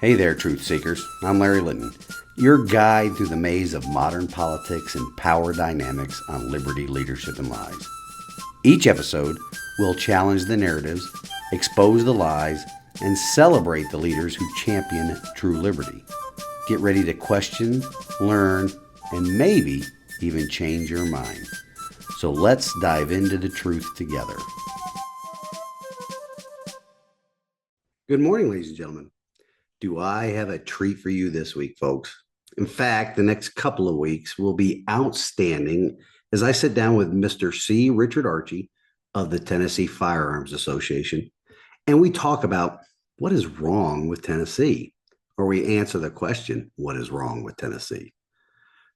Hey there, truth seekers. I'm Larry Litton, your guide through the maze of modern politics and power dynamics on liberty, leadership, and lies. Each episode will challenge the narratives, expose the lies, and celebrate the leaders who champion true liberty. Get ready to question, learn, and maybe even change your mind. So let's dive into the truth together. Good morning, ladies and gentlemen. Do I have a treat for you this week, folks? In fact, the next couple of weeks will be outstanding as I sit down with Mr. C. Richard Archie of the Tennessee Firearms Association, and we talk about what is wrong with Tennessee, or we answer the question, what is wrong with Tennessee?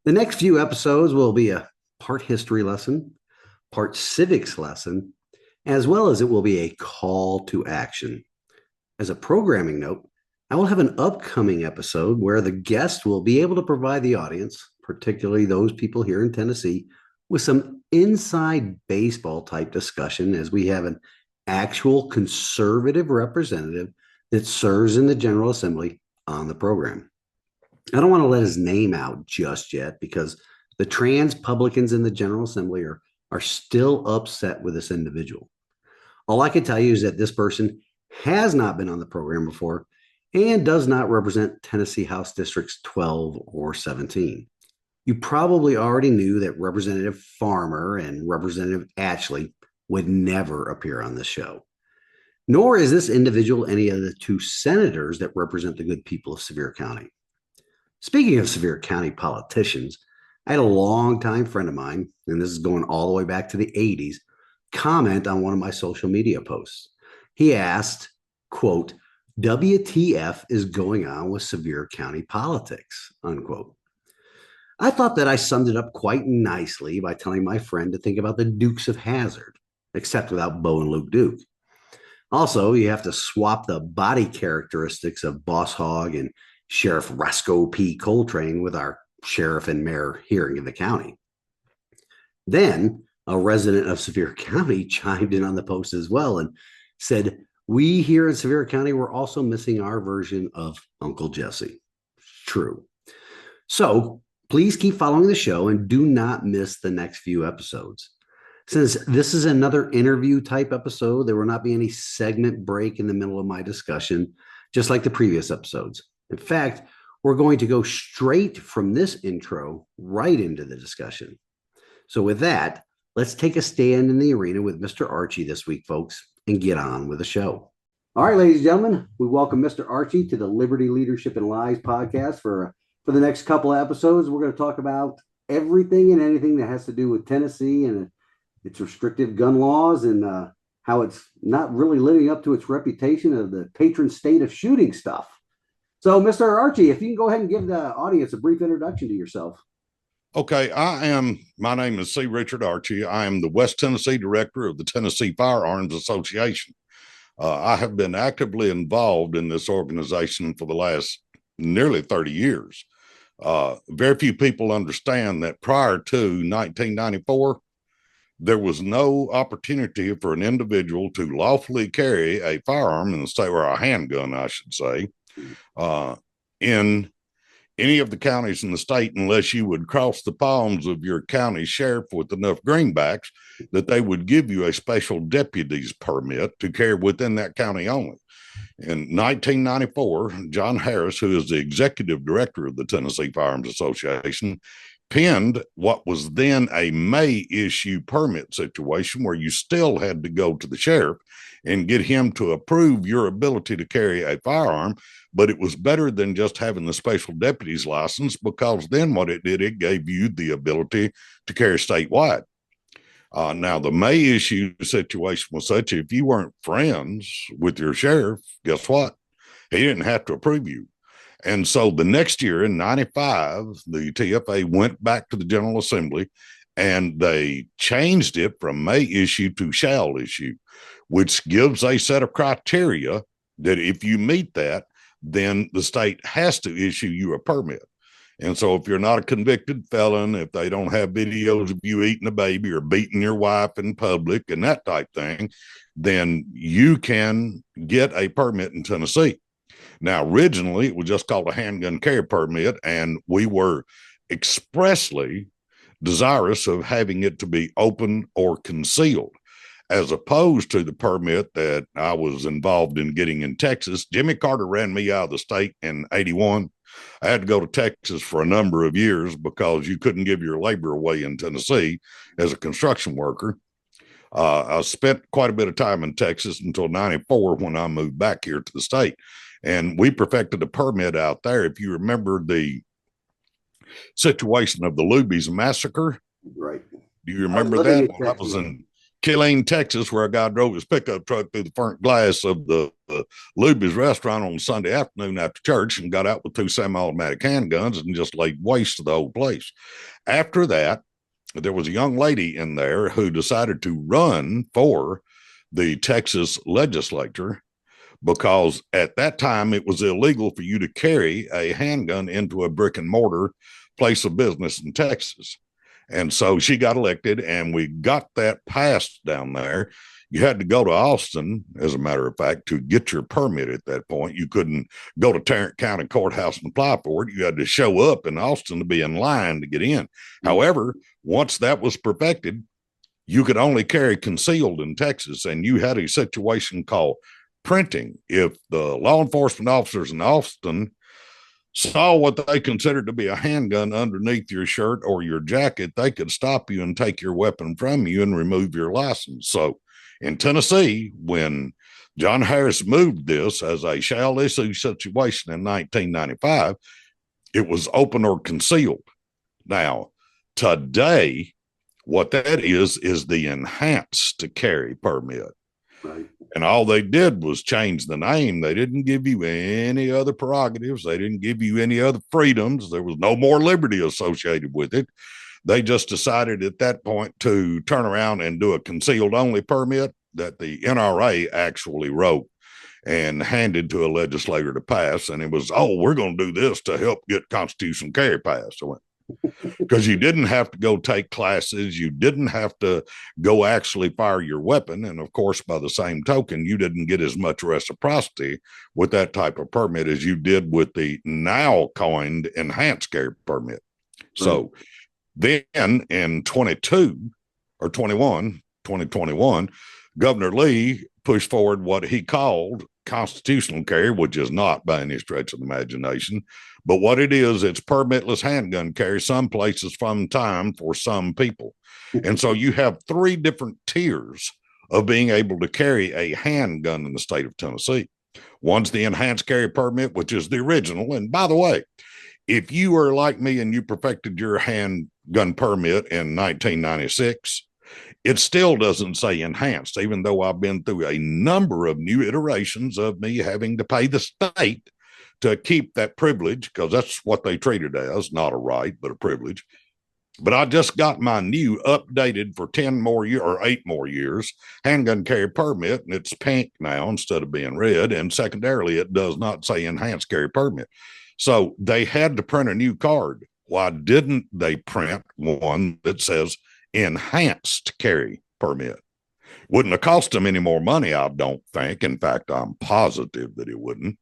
The next few episodes will be a part history lesson, part civics lesson, as well as it will be a call to action. As a programming note, I will have an upcoming episode where the guest will be able to provide the audience, particularly those people here in Tennessee, with some inside baseball type discussion as we have an actual conservative representative that serves in the General Assembly on the program. I don't want to let his name out just yet because the trans-publicans in the General Assembly are still upset with this individual. All I can tell you is that this person has not been on the program before and does not represent Tennessee House Districts 12 or 17. You probably already knew that Representative Farmer and Representative Ashley would never appear on this show. Nor is this individual any of the two senators that represent the good people of Sevier County. Speaking of Sevier County politicians, I had a longtime friend of mine, and this is going all the way back to the 80s, comment on one of my social media posts. He asked, quote, WTF is going on with Sevier County politics, unquote. I thought that I summed it up quite nicely by telling my friend to think about the Dukes of Hazzard, except without Bo and Luke Duke. Also, you have to swap the body characteristics of Boss Hogg and Sheriff Roscoe P. Coltrane with our sheriff and mayor here in the county. Then a resident of Sevier County chimed in on the post as well and said, we here in Sevier County were also missing our version of Uncle Jesse. True. So please keep following the show and do not miss the next few episodes. Since this is another interview type episode, there will not be any segment break in the middle of my discussion, just like the previous episodes. In fact, we're going to go straight from this intro right into the discussion. So with that, let's take a stand in the arena with Mr. Archie this week, folks, and get on with the show. All right, ladies and gentlemen, we welcome Mr. Archie to the Liberty, Leadership, and Lies podcast. For the next couple of episodes, we're going to talk about everything and anything that has to do with Tennessee and its restrictive gun laws and how it's not really living up to its reputation of the patron state of shooting stuff. So, Mr. Archie, if you can go ahead and give the audience a brief introduction to yourself. Okay, my name is C. Richard Archie. I am the West Tennessee director of the Tennessee Firearms Association. I have been actively involved in this organization for the last nearly 30 years. Very few people understand that prior to 1994, there was no opportunity for an individual to lawfully carry a firearm in the state, or a handgun, I should say, in any of the counties in the state unless you would cross the palms of your county sheriff with enough greenbacks that they would give you a special deputy's permit to carry within that county only. In 1994, John Harris, who is the executive director of the Tennessee Firearms Association, penned what was then a May issue permit situation where you still had to go to the sheriff and get him to approve your ability to carry a firearm. But it was better than just having the special deputy's license, because then what it did, it gave you the ability to carry statewide. Now, the May issue situation was such, if you weren't friends with your sheriff, guess what? He didn't have to approve you. And so the next year in 95, the TFA went back to the General Assembly and they changed it from may issue to shall issue, which gives a set of criteria that if you meet that, then the state has to issue you a permit. And so if you're not a convicted felon, if they don't have videos of you eating a baby or beating your wife in public and that type thing, then you can get a permit in Tennessee. Now, originally, it was just called a handgun carry permit, and we were expressly desirous of having it to be open or concealed, as opposed to the permit that I was involved in getting in Texas. Jimmy Carter ran me out of the state in 81. I had to go to Texas for a number of years because you couldn't give your labor away in Tennessee as a construction worker. I spent quite a bit of time in Texas until 94 when I moved back here to the state. And we perfected a permit out there. If you remember the situation of the Luby's massacre, Right. do you remember that? Well, that was in Killeen, Texas, where a guy drove his pickup truck through the front glass of the Luby's restaurant on Sunday afternoon after church and got out with 2 semi-automatic handguns and just laid waste to the whole place. After that, there was a young lady in there who decided to run for the Texas legislature because at that time it was illegal for you to carry a handgun into a brick and mortar place of business in Texas. And so she got elected, and we got that passed down there. You had to go to Austin, as a matter of fact, to get your permit at that point. You couldn't go to Tarrant County Courthouse and apply for it. You had to show up in Austin to be in line to get in. Mm-hmm. However, once that was perfected, you could only carry concealed in Texas, and you had a situation called printing. If the law enforcement officers in Austin saw what they considered to be a handgun underneath your shirt or your jacket, they could stop you and take your weapon from you and remove your license. So in Tennessee, when John Harris moved this as a shall issue situation in 1995, it was open or concealed. Now, today, what that is the enhanced carry permit. Right. And all they did was change the name. They didn't give you any other prerogatives. They didn't give you any other freedoms. There was no more liberty associated with it. They just decided at that point to turn around and do a concealed only permit that the NRA actually wrote and handed to a legislator to pass. And it was, we're going to do this to help get constitutional carry passed. I went, because you didn't have to go take classes. You didn't have to go actually fire your weapon. And of course, by the same token, you didn't get as much reciprocity with that type of permit as you did with the now coined enhanced carry permit. So then in 2021, Governor Lee pushed forward what he called constitutional carry, which is not by any stretch of the imagination. But what it is, it's permitless handgun carry, some places from time for some people. And so you have 3 different tiers of being able to carry a handgun in the state of Tennessee. One's the enhanced carry permit, which is the original. And by the way, if you are like me and you perfected your handgun permit in 1996, it still doesn't say enhanced, even though I've been through a number of new iterations of me having to pay the state to keep that privilege, because that's what they treat it as, not a right, but a privilege. But I just got my new updated for 10 more years or 8 more years handgun carry permit, and it's pink now instead of being red. And secondarily, it does not say enhanced carry permit. So they had to print a new card. Why didn't they print one that says enhanced carry permit? Wouldn't have cost them any more money, I don't think. In fact, I'm positive that it wouldn't.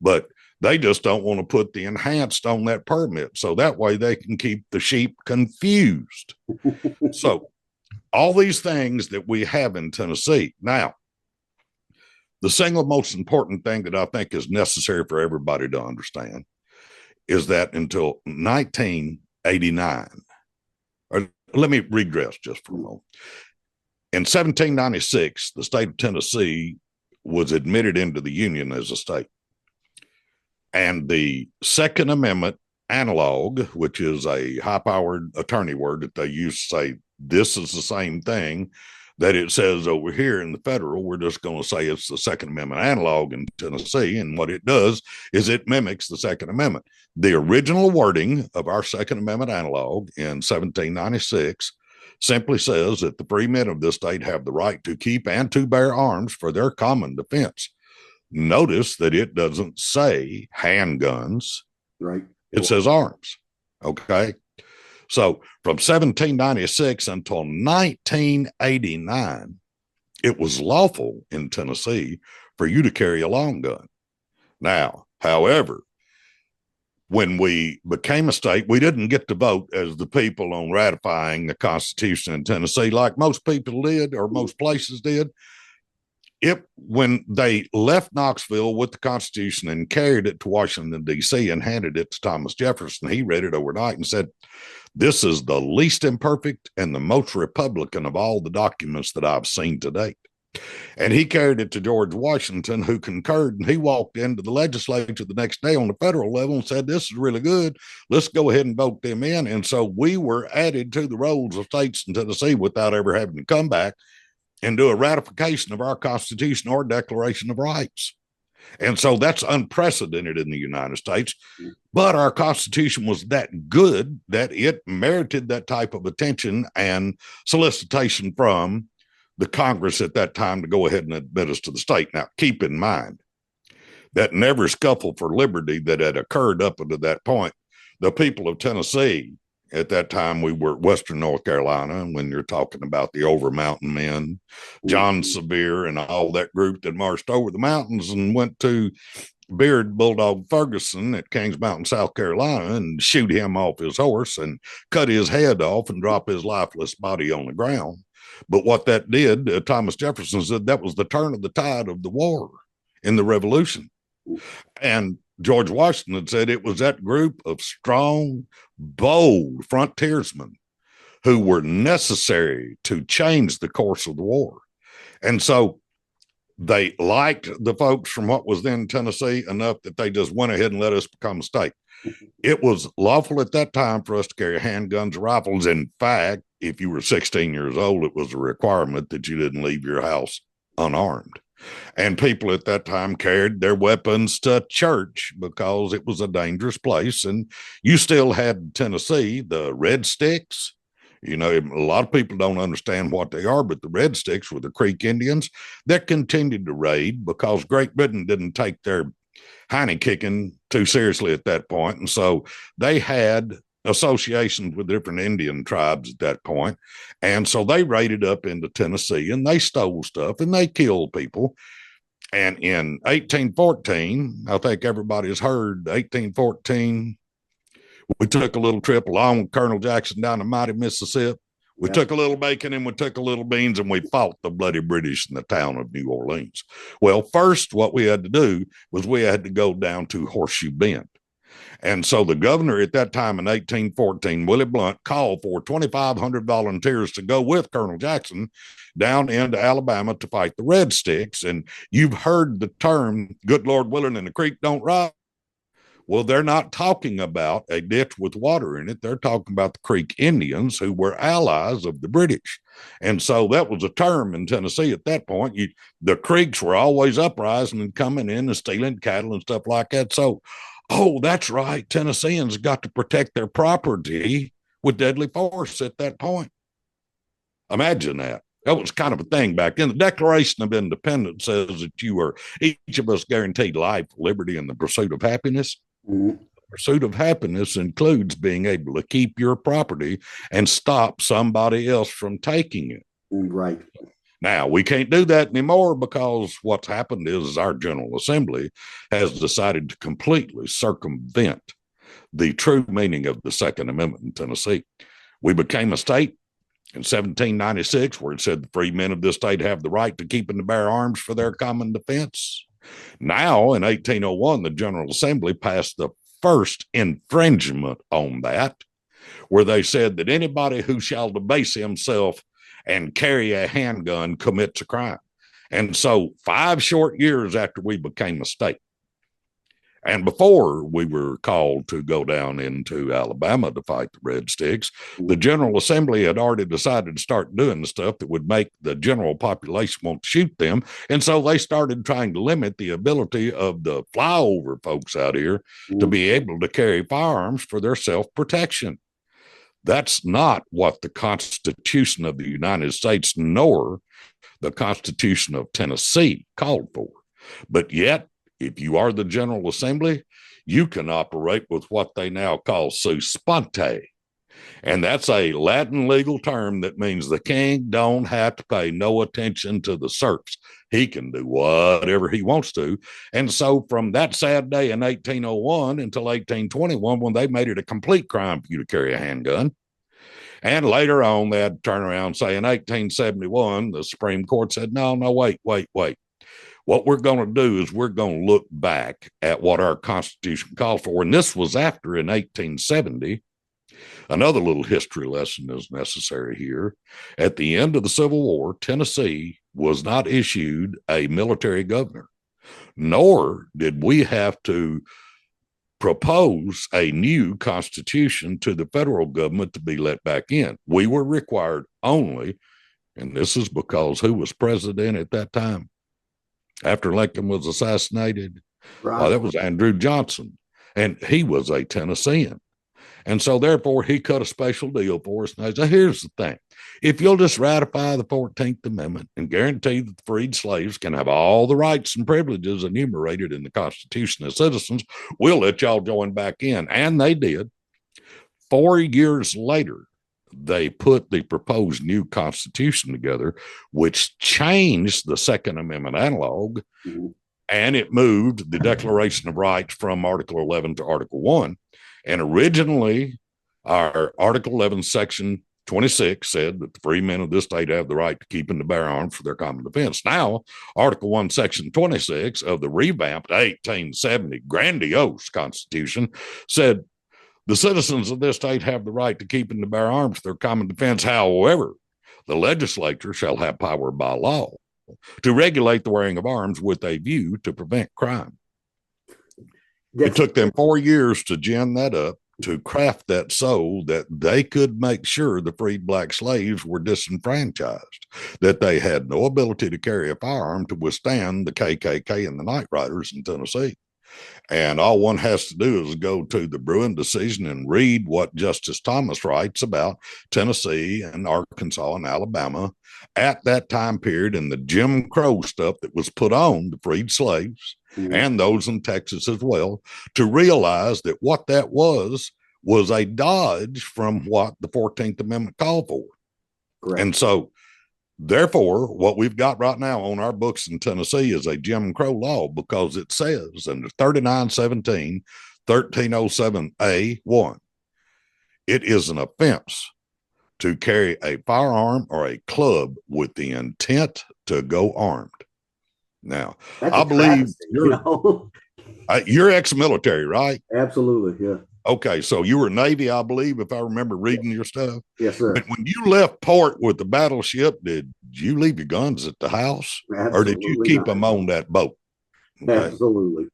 But they just don't want to put the enhanced on that permit. So that way they can keep the sheep confused. So all these things that we have in Tennessee. Now, the single most important thing that I think is necessary for everybody to understand is that until 1989, or let me regress just for a moment. In 1796, the state of Tennessee was admitted into the Union as a state. And the Second Amendment analog, which is a high-powered attorney word that they use to say this is the same thing that it says over here in the federal, we're just going to say it's the Second Amendment analog in Tennessee. And what it does is it mimics the Second Amendment. The original wording of our Second Amendment analog in 1796 simply says that the free men of this state have the right to keep and to bear arms for their common defense. Notice that it doesn't say handguns. Right. It says arms. Okay. So from 1796 until 1989, it was lawful in Tennessee for you to carry a long gun. Now, however, when we became a state, we didn't get to vote as the people on ratifying the Constitution in Tennessee like most people did or most places did. When they left Knoxville with the Constitution and carried it to Washington, D.C. and handed it to Thomas Jefferson, he read it overnight and said, "This is the least imperfect and the most Republican of all the documents that I've seen to date." And he carried it to George Washington, who concurred, and he walked into the legislature the next day on the federal level and said, "This is really good. Let's go ahead and vote them in." And so we were added to the rolls of states in Tennessee without ever having to come back and do a ratification of our Constitution or Declaration of Rights. And so that's unprecedented in the United States. But our Constitution was that good that it merited that type of attention and solicitation from the Congress at that time to go ahead and admit us to the state. Now, keep in mind that never scuffle for liberty that had occurred up until that point, the people of Tennessee, at that time, we were Western North Carolina, when you're talking about the Over Mountain Men, John Sevier, and all that group that marched over the mountains and went to Beard Bulldog Ferguson at Kings Mountain, South Carolina, and shoot him off his horse and cut his head off and drop his lifeless body on the ground. But what that did, Thomas Jefferson said that was the turn of the tide of the war in the Revolution. And George Washington said it was that group of strong, bold frontiersmen who were necessary to change the course of the war. And so they liked the folks from what was then Tennessee enough that they just went ahead and let us become a state. It was lawful at that time for us to carry handguns, rifles. In fact, if you were 16 years old, it was a requirement that you didn't leave your house unarmed. And people at that time carried their weapons to church because it was a dangerous place. And you still had Tennessee, the Red Sticks. You know, a lot of people don't understand what they are, but the Red Sticks were the Creek Indians that continued to raid because Great Britain didn't take their hiney kicking too seriously at that point. And so they had associations with different Indian tribes at that point. And so they raided up into Tennessee and they stole stuff and they killed people. And in 1814, I think everybody's heard 1814, we took a little trip along with Colonel Jackson down the mighty Mississippi. We took a little bacon and we took a little beans and we fought the bloody British in the town of New Orleans. Well, first, what we had to do was we had to go down to Horseshoe Bend. And so the governor at that time in 1814, Willie Blount, called for 2,500 volunteers to go with Colonel Jackson down into Alabama to fight the Red Sticks. And you've heard the term, good Lord willing, and the creek don't rise. Well, they're not talking about a ditch with water in it. They're talking about the Creek Indians who were allies of the British. And so that was a term in Tennessee at that point. The Creeks were always uprising and coming in and stealing cattle and stuff like that. So, oh, that's right. Tennesseans got to protect their property with deadly force at that point. Imagine that. That was kind of a thing back then. The Declaration of Independence says that each of us guaranteed life, liberty, and the pursuit of happiness. Mm-hmm. The pursuit of happiness includes being able to keep your property and stop somebody else from taking it. Right. Now, we can't do that anymore because what's happened is our General Assembly has decided to completely circumvent the true meaning of the Second Amendment in Tennessee. We became a state in 1796 where it said the free men of this state have the right to keep and to bear arms for their common defense. Now, in 1801, the General Assembly passed the first infringement on that, where they said that anybody who shall debase himself and carry a handgun commits a crime. And so 5 short years after we became a state, and before we were called to go down into Alabama to fight the Red Sticks, the General Assembly had already decided to start doing the stuff that would make the general population want to shoot them. And so they started trying to limit the ability of the flyover folks out here to be able to carry firearms for their self-protection. That's not what the Constitution of the United States nor the Constitution of Tennessee called for. But yet, if you are the General Assembly, you can operate with what they now call sua sponte. And that's a Latin legal term that means the king don't have to pay no attention to the serfs. He can do whatever he wants to. And so from that sad day in 1801 until 1821, when they made it a complete crime for you to carry a handgun, and later on, they had to turn around and say in 1871, the Supreme Court said, no, wait. What we're going to do is we're going to look back at what our Constitution called for. And this was after in 1870. Another little history lesson is necessary here. At the end of the Civil War, Tennessee was not issued a military governor, nor did we have to propose a new constitution to the federal government to be let back in. We were required only, and this is because who was president at that time after Lincoln was assassinated? Right. Well, that was Andrew Johnson, and he was a Tennessean. And so therefore he cut a special deal for us. And I said, here's the thing. If you'll just ratify the 14th Amendment and guarantee that the freed slaves can have all the rights and privileges enumerated in the Constitution as citizens, we'll let y'all join back in. And they did. 4 years later, they put the proposed new Constitution together, which changed the Second Amendment analog, and it moved the Declaration of Rights from Article 11 to Article 1. And originally, our Article 11, Section 26 said that the free men of this state have the right to keep and to bear arms for their common defense. Now, Article 1, Section 26 of the revamped 1870 grandiose Constitution said the citizens of this state have the right to keep and to bear arms for their common defense. However, the legislature shall have power by law to regulate the wearing of arms with a view to prevent crime. It took them 4 years to gin that up, to craft that so that they could make sure the freed black slaves were disenfranchised, that they had no ability to carry a firearm to withstand the KKK and the Night Riders in Tennessee. And all one has to do is go to the Bruin decision and read what Justice Thomas writes about Tennessee and Arkansas and Alabama at that time period, and the Jim Crow stuff that was put on the freed slaves and those in Texas as well, to realize that what that was a dodge from what the 14th Amendment called for. Correct. And so therefore, what we've got right now on our books in Tennessee is a Jim Crow law, because it says in 3917, 1307A1, it is an offense to carry a firearm or a club with the intent to go armed. Now, I believe you're ex-military, right? Absolutely, yeah. Okay, so you were Navy, I believe, if I remember reading your stuff. Yes, sir. But when you left port with the battleship, did you leave your guns at the house? Absolutely, or did you keep them on that boat? Okay. Absolutely.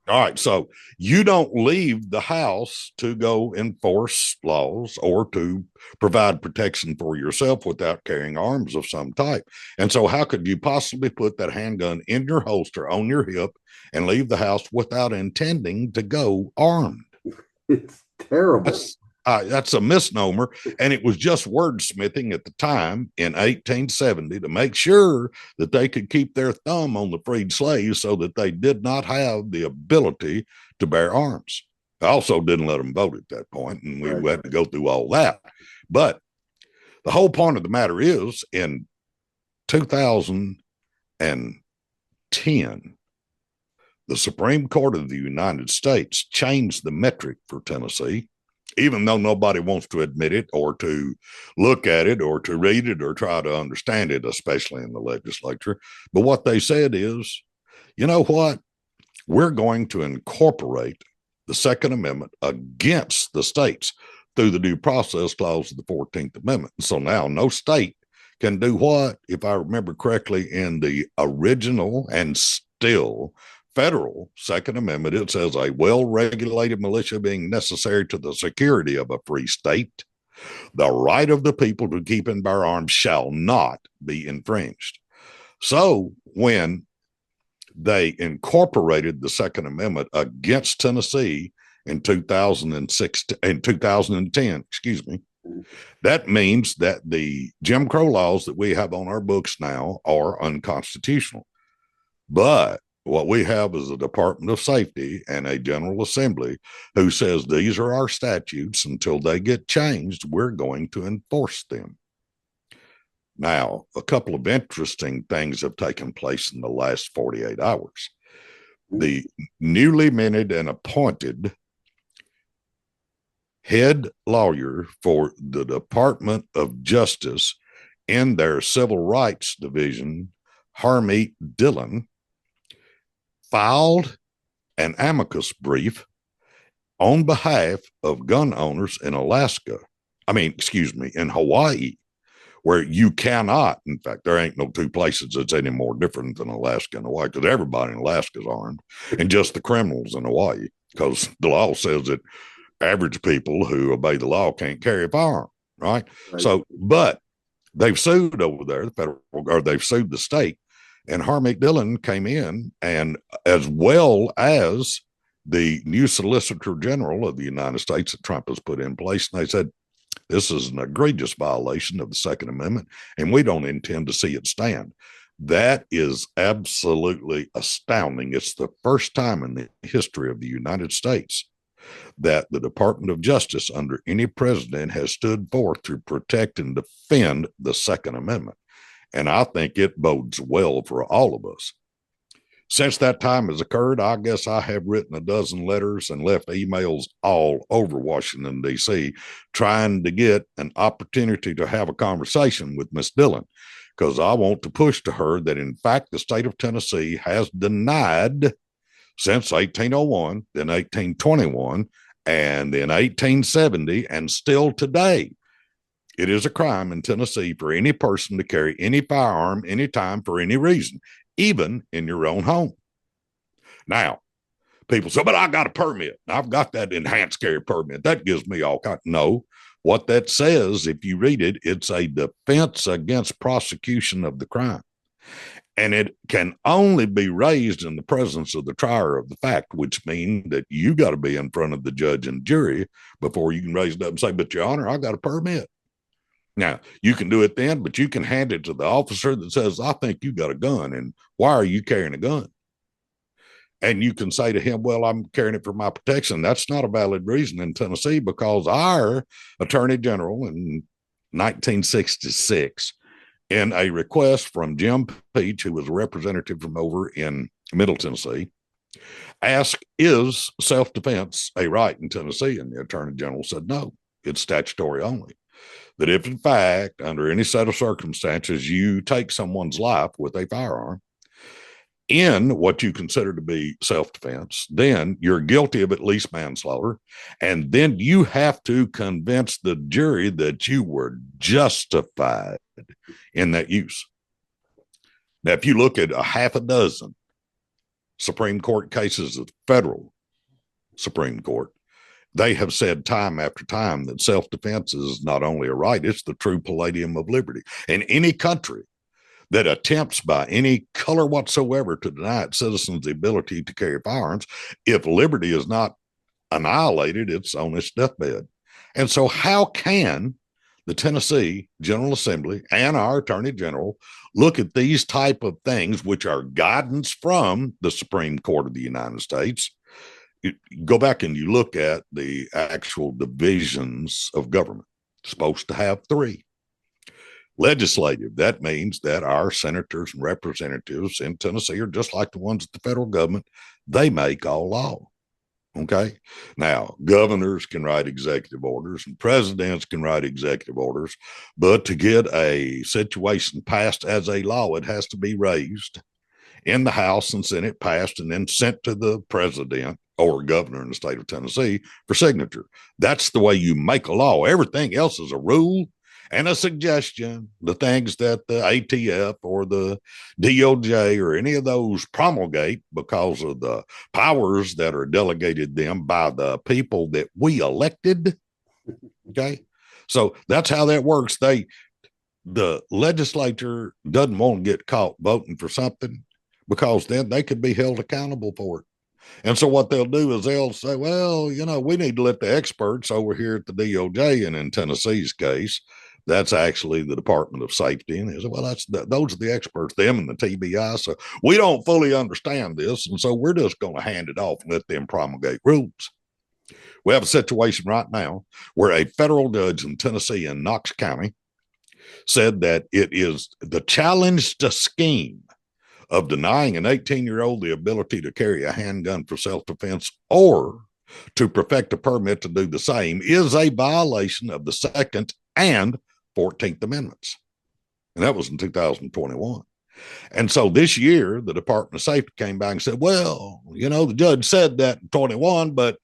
All right, so you don't leave the house to go enforce laws or to provide protection for yourself without carrying arms of some type. And so how could you possibly put that handgun in your holster on your hip and leave the house without intending to go armed? It's terrible. That's a misnomer. And it was just wordsmithing at the time in 1870 to make sure that they could keep their thumb on the freed slaves so that they did not have the ability to bear arms. I also didn't let them vote at that point, and we had to go through all that. But the whole point of the matter is, in 2010, the Supreme Court of the United States changed the metric for Tennessee, even though nobody wants to admit it or to look at it or to read it or try to understand it, especially in the legislature. But what they said is, you know what? We're going to incorporate the Second Amendment against the states through the due process clause of the 14th Amendment. So now no state can do what, if I remember correctly, in the original and still federal Second Amendment, it says a well-regulated militia being necessary to the security of a free state, the right of the people to keep and bear arms shall not be infringed. So when they incorporated the Second Amendment against Tennessee in 2010, that means that the Jim Crow laws that we have on our books now are unconstitutional. But What we have is a Department of Safety and a General Assembly who says these are our statutes. Until they get changed, we're going to enforce them. Now, a couple of interesting things have taken place in the last 48 hours. The newly minted and appointed head lawyer for the Department of Justice in their Civil Rights Division, Harmeet Dillon, filed an amicus brief on behalf of gun owners in in Hawaii, where you cannot, in fact, there ain't no two places that's any more different than Alaska and Hawaii, because everybody in Alaska is armed, and just the criminals in Hawaii, because the law says that average people who obey the law can't carry a firearm, right? So, but they've sued over there, the federal, or they've sued the state, and Harmeet Dillon came in, and as well as the new Solicitor General of the United States that Trump has put in place, and they said, this is an egregious violation of the Second Amendment, and we don't intend to see it stand. That is absolutely astounding. It's the first time in the history of the United States that the Department of Justice under any president has stood forth to protect and defend the Second Amendment. And I think it bodes well for all of us. Since that time has occurred, I guess I have written a dozen letters and left emails all over Washington, D.C., trying to get an opportunity to have a conversation with Miss Dillon, because I want to push to her that, in fact, the state of Tennessee has denied since 1801, then 1821, and then 1870, and still today, it is a crime in Tennessee for any person to carry any firearm anytime for any reason, even in your own home. Now, people say, but I got a permit. I've got that enhanced carry permit. That gives me all kinds. No, what that says, if you read it, it's a defense against prosecution of the crime. And it can only be raised in the presence of the trier of the fact, which means that you got to be in front of the judge and jury before you can raise it up and say, but Your Honor, I got a permit. Now, you can do it then, but you can hand it to the officer that says, I think you got a gun, and why are you carrying a gun? And you can say to him, well, I'm carrying it for my protection. That's not a valid reason in Tennessee, because our Attorney General in 1966, in a request from Jim Peach, who was a representative from over in Middle Tennessee, asked, is self-defense a right in Tennessee? And the Attorney General said, no, it's statutory only. That if, in fact, under any set of circumstances, you take someone's life with a firearm in what you consider to be self-defense, then you're guilty of at least manslaughter. And then you have to convince the jury that you were justified in that use. Now, if you look at a half a dozen Supreme Court cases of the federal Supreme Court, they have said time after time that self-defense is not only a right, it's the true palladium of liberty. And any country that attempts by any color whatsoever to deny its citizens the ability to carry firearms, if liberty is not annihilated, it's on its deathbed. And so how can the Tennessee General Assembly and our Attorney General look at these type of things, which are guidance from the Supreme Court of the United States? You go back and you look at the actual divisions of government. It's supposed to have three. Legislative, that means that our senators and representatives in Tennessee are just like the ones at the federal government. They make all law. Okay. Now, governors can write executive orders and presidents can write executive orders, but to get a situation passed as a law, it has to be raised in the House and Senate, passed, and then sent to the president or governor in the state of Tennessee for signature. That's the way you make a law. Everything else is a rule and a suggestion, the things that the ATF or the DOJ or any of those promulgate because of the powers that are delegated them by the people that we elected. Okay. So that's how that works. The legislature doesn't want to get caught voting for something, because then they could be held accountable for it. And so what they'll do is they'll say, well, we need to let the experts over here at the DOJ, and in Tennessee's case, That's actually the Department of Safety. And he said, well, those are the experts, them and the TBI. So we don't fully understand this. And so we're just going to hand it off and let them promulgate rules. We have a situation right now where a federal judge in Tennessee in Knox County said that it is the challenge to scheme of denying an 18-year-old the ability to carry a handgun for self-defense or to perfect a permit to do the same is a violation of the Second and 14th Amendments. And that was in 2021. And so this year, the Department of Safety came back and said, well, the judge said that in 21, but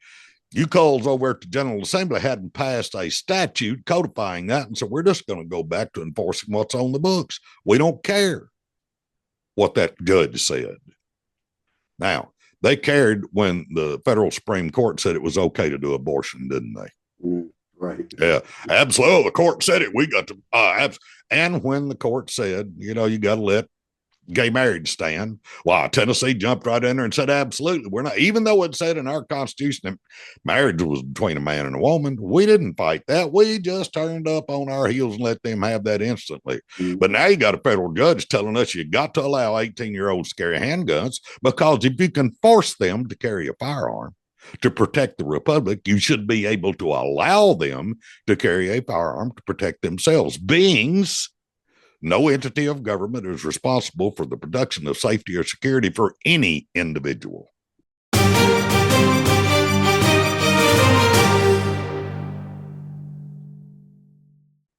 you calls over at the General Assembly hadn't passed a statute codifying that. And so we're just going to go back to enforcing what's on the books. We don't care what that judge said. Now, they cared when the federal Supreme Court said it was okay to do abortion, didn't they? Right. Yeah, absolutely. The court said it. We got to, and when the court said, you got to let gay marriage stand, well, Tennessee jumped right in there and said, absolutely. We're not, even though it said in our Constitution that marriage was between a man and a woman, we didn't fight that. We just turned up on our heels and let them have that instantly. Mm-hmm. But now you got a federal judge telling us you got to allow 18-year-olds to carry handguns, because if you can force them to carry a firearm to protect the republic, you should be able to allow them to carry a firearm to protect themselves. Beings, no entity of government is responsible for the production of safety or security for any individual.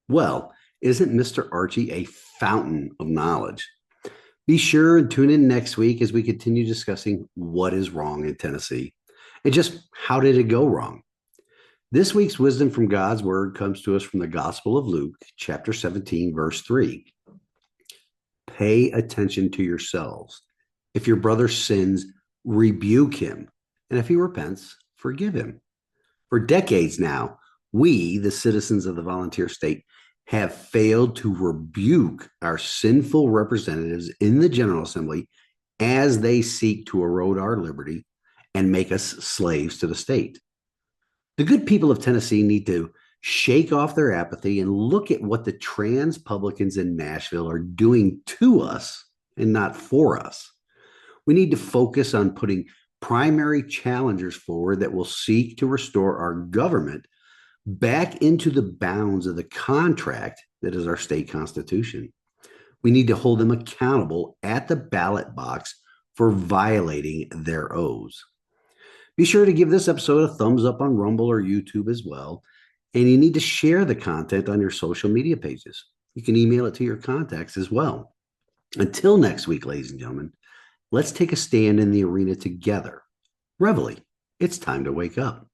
Well, isn't Mr. Archie a fountain of knowledge? Be sure and tune in next week as we continue discussing what is wrong in Tennessee and just how did it go wrong. This week's wisdom from God's word comes to us from the Gospel of Luke, chapter 17, verse 3. Pay attention to yourselves. If your brother sins, rebuke him. And if he repents, forgive him. For decades now, we, the citizens of the volunteer state, have failed to rebuke our sinful representatives in the General Assembly as they seek to erode our liberty and make us slaves to the state. The good people of Tennessee need to shake off their apathy and look at what the trans publicans in Nashville are doing to us and not for us. We need to focus on putting primary challengers forward that will seek to restore our government back into the bounds of the contract that is our state constitution. We need to hold them accountable at the ballot box for violating their oaths. Be sure to give this episode a thumbs up on Rumble or YouTube as well. And you need to share the content on your social media pages. You can email it to your contacts as well. Until next week, ladies and gentlemen, let's take a stand in the arena together. Reveille, it's time to wake up.